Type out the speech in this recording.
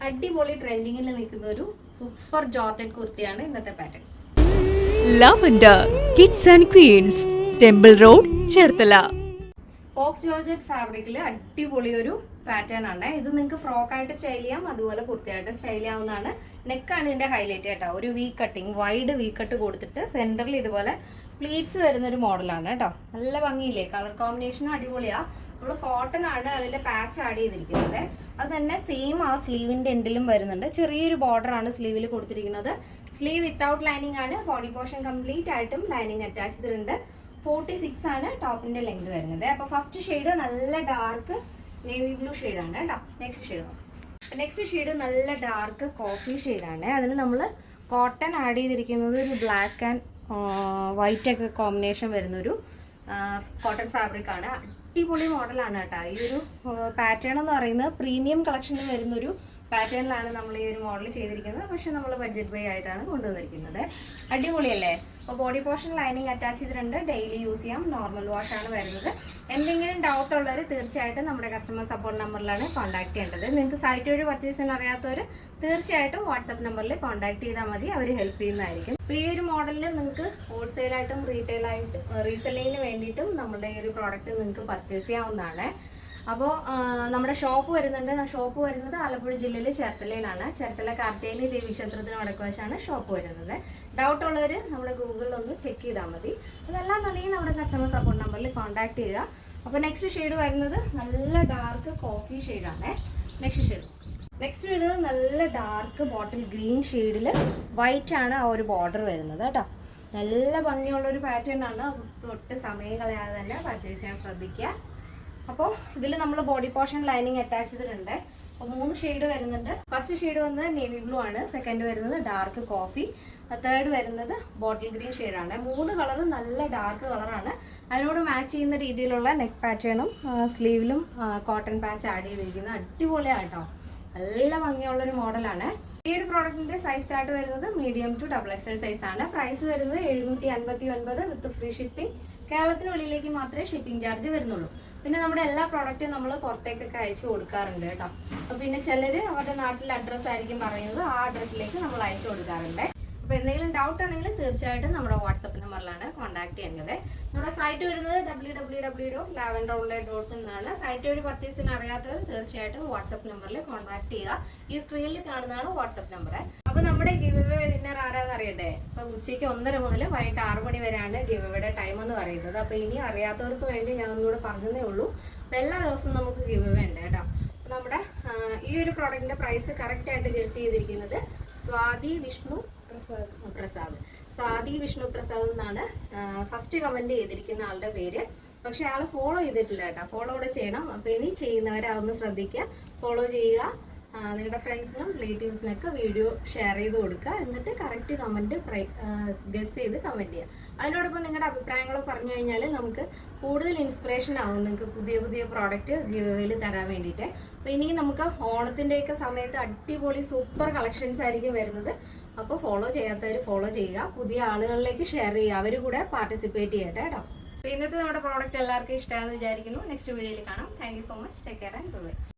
അടിപൊളി ട്രെൻഡിങ്ങിൽ നിൽക്കുന്ന ഒരു സൂപ്പർ ജോർജറ്റ് കുർത്തിയാണ് ഇന്നത്തെ pattern. Lavender kids and queens, temple road, Cherthala. Faux georgette ഫാബ്രിക്കിൽ അടിപൊളി ഒരു പാറ്റേൺ ആണ് ഇത്. നിങ്ങൾക്ക് ഫ്രോക്കായിട്ട് സ്റ്റൈൽ ചെയ്യാം, അതുപോലെ കുർത്തിയായിട്ട് സ്റ്റൈൽ ചെയ്യാവുന്നതാണ്. നെക്കാണ് ഇതിന്റെ ഹൈലൈറ്റ് കേട്ടോ. ഒരു V cutting, wide V cut കൊടുത്തിട്ട് സെന്ററിൽ ഇതുപോലെ പ്ലീറ്റ്സ് വരുന്നൊരു മോഡലാണ് കേട്ടോ. നല്ല ഭംഗിയില്ലേ, കളർ കോമ്പിനേഷനും അടിപൊളിയാ. നമ്മൾ കോട്ടൺ ആണ് അതിന്റെ പാച്ച് ആഡ് ചെയ്തിരിക്കുന്നത്. അത് തന്നെ സെയിം ആ സ്ലീവിന്റെ എൻഡിലും വരുന്നുണ്ട്. ചെറിയൊരു ബോർഡർ ആണ് സ്ലീവിൽ കൊടുത്തിരിക്കുന്നത്. സ്ലീവ് വിത്തൗട്ട് ലൈനിങ് ആണ്. ബോഡി പോർഷൻ കംപ്ലീറ്റ് ആയിട്ടും ലൈനിങ് അറ്റാച്ച് ചെയ്തിട്ടുണ്ട്. 46 ആണ് ടോപ്പിന്റെ ലെങ്ത് വരുന്നത്. അപ്പൊ ഫസ്റ്റ് ഷെയ്ഡ് നല്ല ഡാർക്ക് നേവി ബ്ലൂ ഷെയ്ഡാണ് കേട്ടോ. നെക്സ്റ്റ് ഷെയ്ഡ് നല്ല ഡാർക്ക് കോഫി ഷെയ്ഡാണ്. അതിന് നമ്മൾ കോട്ടൺ ആഡ് ചെയ്തിരിക്കുന്നത് ഒരു ബ്ലാക്ക് ആൻഡ് വൈറ്റ് ഒക്കെ കോമ്പിനേഷൻ വരുന്നൊരു കോട്ടൺ ഫാബ്രിക് ആണ്. അടിപൊളി മോഡലാണ് കേട്ടോ. ഈ ഒരു പാറ്റേൺ എന്ന് പറയുന്നത് പ്രീമിയം കളക്ഷനിൽ വരുന്നൊരു പാറ്റേണിലാണ് നമ്മൾ ഈ ഒരു മോഡൽ ചെയ്തിരിക്കുന്നത്. പക്ഷെ നമ്മൾ ബഡ്ജറ്റ് ബൈ ആയിട്ടാണ് കൊണ്ടുവന്നിരിക്കുന്നത്. അടിപൊളിയല്ലേ. അപ്പോൾ ബോഡി പോർഷൻ ലൈനിങ് അറ്റാച്ച് ചെയ്തിട്ടുണ്ട്. ഡെയിലി യൂസ് ചെയ്യാം. നോർമൽ വാഷ് ആണ് വരുന്നത്. എന്തെങ്കിലും ഡൗട്ട് ഉള്ളവർ തീർച്ചയായിട്ടും നമ്മുടെ കസ്റ്റമർ സപ്പോർട്ട് നമ്പറിലാണ് കോൺടാക്ട് ചെയ്യേണ്ടത്. നിങ്ങൾക്ക് സൈറ്റ് വഴി പർച്ചേസ് ചെയ്യാൻ അറിയാത്തവർ തീർച്ചയായിട്ടും വാട്സാപ്പ് നമ്പറിൽ കോൺടാക്ട് ചെയ്താൽ മതി. അവർ ഹെൽപ്പ് ചെയ്യുന്നതായിരിക്കും. അപ്പോൾ ഈ ഒരു മോഡലിൽ നിങ്ങൾക്ക് ഹോൾസെയിലായിട്ടും റീറ്റെയിലായിട്ടും റീസെല്ലിങ്ങിന് വേണ്ടിയിട്ടും നമ്മുടെ ഈ ഒരു പ്രോഡക്റ്റ് നിങ്ങൾക്ക് പർച്ചേസ് ചെയ്യാവുന്നതാണ്. അപ്പോൾ നമ്മുടെ ഷോപ്പ് വരുന്നത് ആലപ്പുഴ ജില്ലയിൽ ചേർത്തലയിലാണ്. ചേർത്തല കാർത്തേനി ദേവി ക്ഷേത്രത്തിന് വടക്കുവശാണ് ഷോപ്പ് വരുന്നത്. ഡൗട്ട് ഉള്ളവർ നമ്മുടെ ഗൂഗിളിൽ ഒന്ന് ചെക്ക് ചെയ്താൽ മതി. അതല്ലാന്നുണ്ടെങ്കിൽ നമ്മുടെ കസ്റ്റമർ സപ്പോർട്ട് നമ്പറിൽ കോൺടാക്ട് ചെയ്യുക. അപ്പോൾ നെക്സ്റ്റ് ഷെയ്ഡ് വരുന്നത് നല്ല ഡാർക്ക് കോഫി ഷെയ്ഡാണ്. നെക്സ്റ്റ് വരുന്നത് നല്ല ഡാർക്ക് ബോട്ടിൽ ഗ്രീൻ ഷെയ്ഡിൽ വൈറ്റ് ആണ് ആ ഒരു ബോർഡർ വരുന്നത് കേട്ടോ. നല്ല ഭംഗിയുള്ളൊരു പാറ്റേൺ ആണ്. തൊട്ട് സമയം കളയാതെ തന്നെ പർച്ചേസ് ചെയ്യാൻ ശ്രദ്ധിക്കുക. അപ്പോൾ ഇതിൽ നമ്മൾ ബോഡി പോർഷൻ ലൈനിങ് അറ്റാച്ച് ചെയ്തിട്ടുണ്ട്. അപ്പോൾ 3 ഷെയ്ഡ് വരുന്നുണ്ട്. ഫസ്റ്റ് ഷെയ്ഡ് വന്നത് നേവി ബ്ലൂ ആണ്. സെക്കൻഡ് വരുന്നത് ഡാർക്ക് കോഫി. തേർഡ് വരുന്നത് ബോട്ടിൽ ഗ്രീൻ ഷെയ്ഡാണ്. 3 കളറും നല്ല ഡാർക്ക് കളറാണ്. അതിനോട് മാച്ച് ചെയ്യുന്ന രീതിയിലുള്ള നെക്ക് പാറ്റേണും സ്ലീവിലും കോട്ടൺ പാച്ച് ആഡ് ചെയ്തിരിക്കുന്നത് അടിപൊളിയാണ് കേട്ടോ. നല്ല ഭംഗിയുള്ളൊരു മോഡലാണ്. ഈ ഒരു പ്രോഡക്റ്റിന്റെ സൈസ് ചാർട്ട് വരുന്നത് മീഡിയം ടു XXL സൈസ് ആണ്. പ്രൈസ് വരുന്നത് 759 വിത്ത് ഫ്രീ ഷിപ്പിംഗ്. കേരളത്തിന് വെളിയിലേക്ക് മാത്രമേ ഷിപ്പിംഗ് ചാർജ് വരുന്നുള്ളൂ. പിന്നെ നമ്മുടെ എല്ലാ പ്രോഡക്റ്റും നമ്മൾ പുറത്തേക്കൊക്കെ അയച്ചു കൊടുക്കാറുണ്ട് കേട്ടോ. അപ്പോൾ പിന്നെ ചിലർ അവരുടെ നാട്ടിലെ അഡ്രസ്സ് ആയിരിക്കും പറയുന്നത്. ആ അഡ്രസ്സിലേക്ക് നമ്മൾ അയച്ചു കൊടുക്കാറുണ്ട്. അപ്പോൾ എന്തെങ്കിലും ഡൗട്ട് ആണെങ്കിൽ തീർച്ചയായിട്ടും നമ്മുടെ വാട്സപ്പ് നമ്പറിലാണ് കോൺടാക്ട് ചെയ്യേണ്ടത്. നമ്മുടെ സൈറ്റ് വരുന്നത് www.lavenderonline.com എന്നാണ്. സൈറ്റ് വഴി പർച്ചേസ് ചെയ്യാൻ അറിയാത്തവർ തീർച്ചയായിട്ടും വാട്സപ്പ് നമ്പറിൽ കോൺടാക്ട് ചെയ്യുക. ഈ സ്ക്രീനിൽ കാണുന്നതാണ് വാട്സപ്പ് നമ്പർ. അപ്പോൾ നമ്മുടെ ഗിവ് അവേ വിന്നർ ആരാന്ന് അറിയട്ടെ. അപ്പോൾ ഉച്ചയ്ക്ക് 1:30 മുതൽ വൈകിട്ട് 6 മണി വരെയാണ് ഗിവ് അവേയുടെ ടൈം എന്ന് പറയുന്നത്. അപ്പോൾ ഇനി അറിയാത്തവർക്ക് വേണ്ടി ഞാൻ ഒന്നുകൂടെ പറഞ്ഞതേ ഉള്ളൂ. അപ്പോൾ എല്ലാ ദിവസവും നമുക്ക് ഗിവ് അവേ ഉണ്ട് കേട്ടോ. അപ്പോൾ നമ്മുടെ ഈ ഒരു പ്രോഡക്റ്റിന്റെ പ്രൈസ് കറക്റ്റ് ആയിട്ട് ഗസ് ചെയ്തിരിക്കുന്നത് സ്വാതി വിഷ്ണു പ്രസാദ് എന്നാണ് ഫസ്റ്റ് കമന്റ് ചെയ്തിരിക്കുന്ന ആളുടെ പേര്. പക്ഷെ ആള് ഫോളോ ചെയ്തിട്ടില്ല കേട്ടോ. ഫോളോ കൂടെ ചെയ്യണം. അപ്പൊ ഇനി ചെയ്യുന്നവരെ അതൊന്ന് ശ്രദ്ധിക്കുക, ഫോളോ ചെയ്യുക. നിങ്ങളുടെ ഫ്രണ്ട്സിനും റിലേറ്റീവ്സിനൊക്കെ വീഡിയോ ഷെയർ ചെയ്ത് കൊടുക്കുക. എന്നിട്ട് കറക്റ്റ് കമന്റ് ഗസ് ചെയ്ത് കമന്റ് ചെയ്യുക. അതിനോടൊപ്പം നിങ്ങളുടെ അഭിപ്രായങ്ങൾ പറഞ്ഞു കഴിഞ്ഞാൽ നമുക്ക് കൂടുതൽ ഇൻസ്പിറേഷൻ ആവും നിങ്ങൾക്ക് പുതിയ പ്രോഡക്റ്റ് ഗിവവേയിൽ തരാൻ വേണ്ടിയിട്ട്. അപ്പോൾ ഇനി നമുക്ക് ഓണത്തിൻ്റെയൊക്കെ സമയത്ത് അടിപൊളി സൂപ്പർ കളക്ഷൻസ് ആയിരിക്കും വരുന്നത്. അപ്പോൾ ഫോളോ ചെയ്യാത്തവർ ഫോളോ ചെയ്യുക, പുതിയ ആളുകളിലേക്ക് ഷെയർ ചെയ്യുക, അവർ കൂടെ പാർട്ടിസിപ്പേറ്റ് ചെയ്യട്ടെ കേട്ടോ. അപ്പോൾ ഇന്നത്തെ നമ്മുടെ പ്രോഡക്റ്റ് എല്ലാവർക്കും ഇഷ്ടമാണെന്ന് വിചാരിക്കുന്നു. നെക്സ്റ്റ് വീഡിയോയിൽ കാണാം. Thank you so much. Take care and by.